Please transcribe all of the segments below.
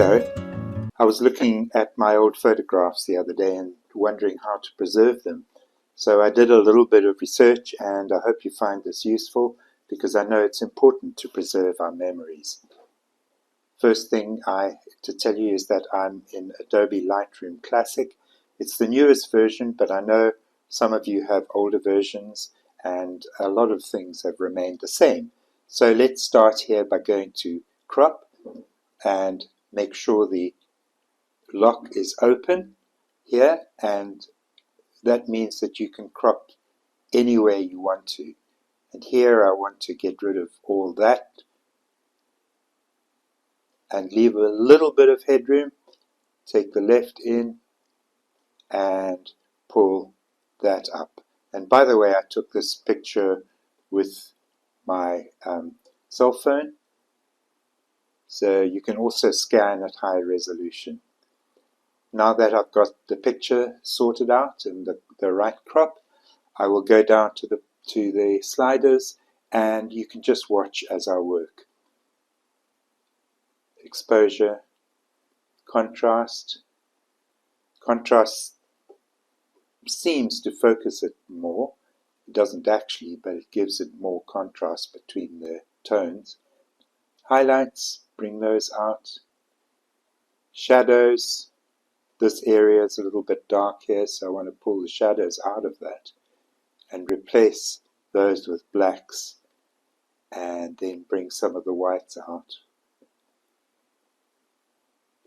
Hello. I was looking at my old photographs the other day and wondering how to preserve them. So I did a little bit of research, and I hope you find this useful because I know it's important to preserve our memories. First thing to tell you is that I'm in Adobe Lightroom Classic. It's the newest version, but I know some of you have older versions and a lot of things have remained the same. So let's start here by going to Crop and make sure the lock is open here, and that means that you can crop anywhere you want to. And here I want to get rid of all that and leave a little bit of headroom. Take the left in and pull that up. And by the way, I took this picture with my cell phone, so you can also scan at high resolution. Now that I've got the picture sorted out and the right crop, I will go down to the sliders, and you can just watch as I work. Exposure, contrast. Contrast seems to focus it more. It doesn't actually, but it gives it more contrast between the tones. Highlights, bring those out. Shadows. This area is a little bit dark here, so I want to pull the shadows out of that and replace those with blacks, and then bring some of the whites out.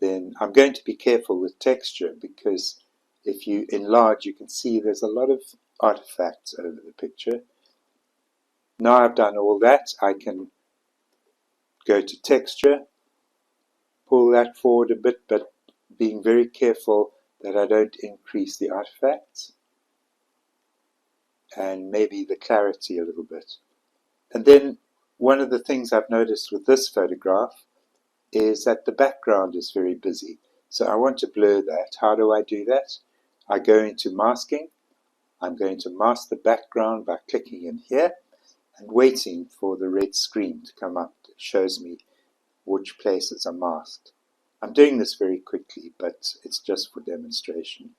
Then I'm going to be careful with texture, because if you enlarge, you can see there's a lot of artifacts over the picture. Now I've done all that, I can go to texture, pull that forward a bit, but being very careful that I don't increase the artifacts, and maybe the clarity a little bit. And then one of the things I've noticed with this photograph is that the background is very busy. So I want to blur that. How do I do that? I go into masking. I'm going to mask the background by clicking in here and waiting for the red screen to come up. It shows me which places are masked. I'm doing this very quickly, but it's just for demonstration.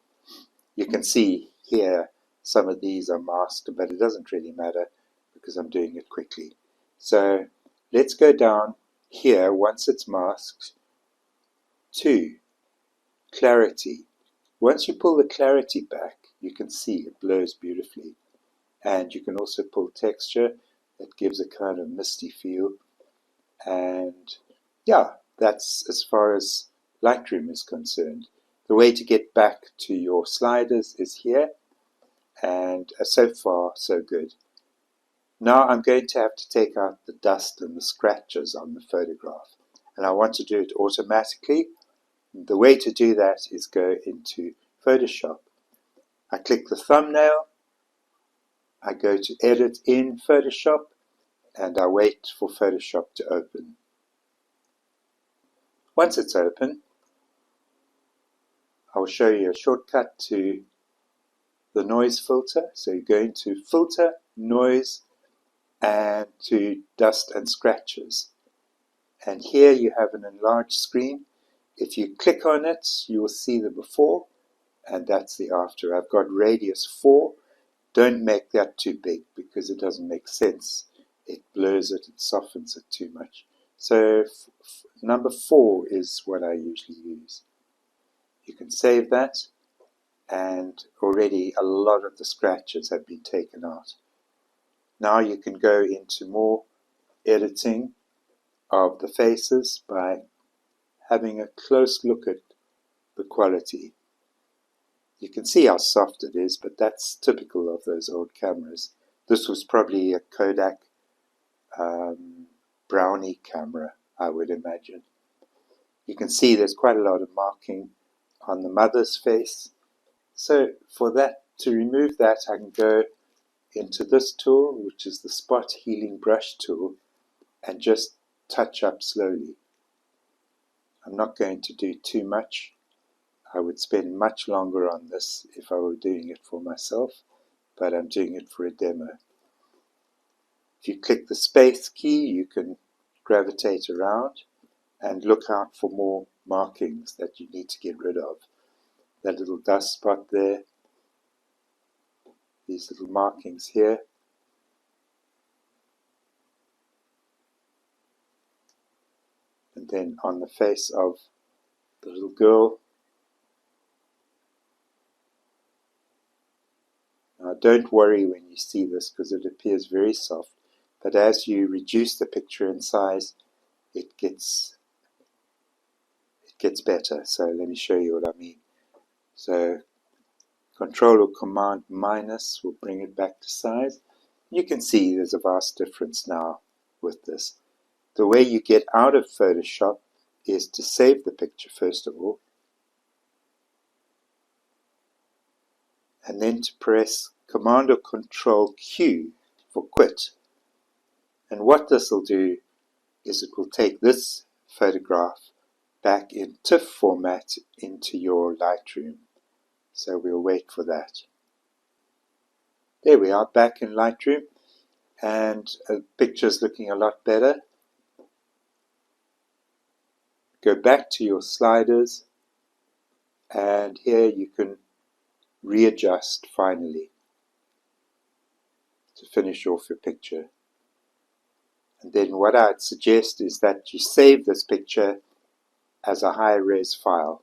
You can see here some of these are masked, but it doesn't really matter because I'm doing it quickly. So let's go down here, once it's masked, to clarity. Once you pull the clarity back, you can see it blurs beautifully. And you can also pull texture. That gives a kind of misty feel. And yeah, that's as far as Lightroom is concerned. The way to get back to your sliders is here, and so far so good. Now I'm going to have to take out the dust and the scratches on the photograph, and I want to do it automatically. The way to do that is go into Photoshop. I click the thumbnail, I go to Edit in Photoshop, and I wait for Photoshop to open. Once it's open, I will show you a shortcut to the noise filter. So you go into Filter, Noise, and to Dust and Scratches. And here you have an enlarged screen. If you click on it, you will see the before, and that's the after. I've got radius 4. Don't make that too big because it doesn't make sense. It blurs it, it softens it too much. So number 4 is what I usually use. You can save that, and already a lot of the scratches have been taken out. Now you can go into more editing of the faces by having a close look at the quality. You can see how soft it is, but that's typical of those old cameras. This was probably a Kodak Brownie camera, I would imagine. You can see there's quite a lot of marking on the mother's face. So for that, to remove that, I can go into this tool, which is the Spot Healing Brush tool, and just touch up slowly. I'm not going to do too much. I would spend much longer on this if I were doing it for myself, but I'm doing it for a demo. If you click the space key, you can gravitate around and look out for more markings that you need to get rid of. That little dust spot there, these little markings here, and then on the face of the little girl. Now don't worry when you see this because it appears very soft, but as you reduce the picture in size, it gets better. So let me show you what I mean. So Control or Command minus will bring it back to size. You can see there's a vast difference now with this. The way you get out of Photoshop is to save the picture first of all, and then to press Command or Control Q for quit. And what this will do is it will take this photograph back in TIFF format into your Lightroom. So we'll wait for that. There we are, back in Lightroom, and the picture's looking a lot better. Go back to your sliders, and here you can readjust finally to finish off your picture. And then what I'd suggest is that you save this picture as a high-res file.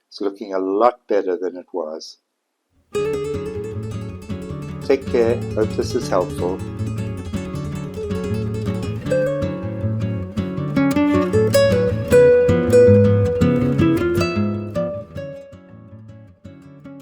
It's looking a lot better than it was. Take care. Hope this is helpful.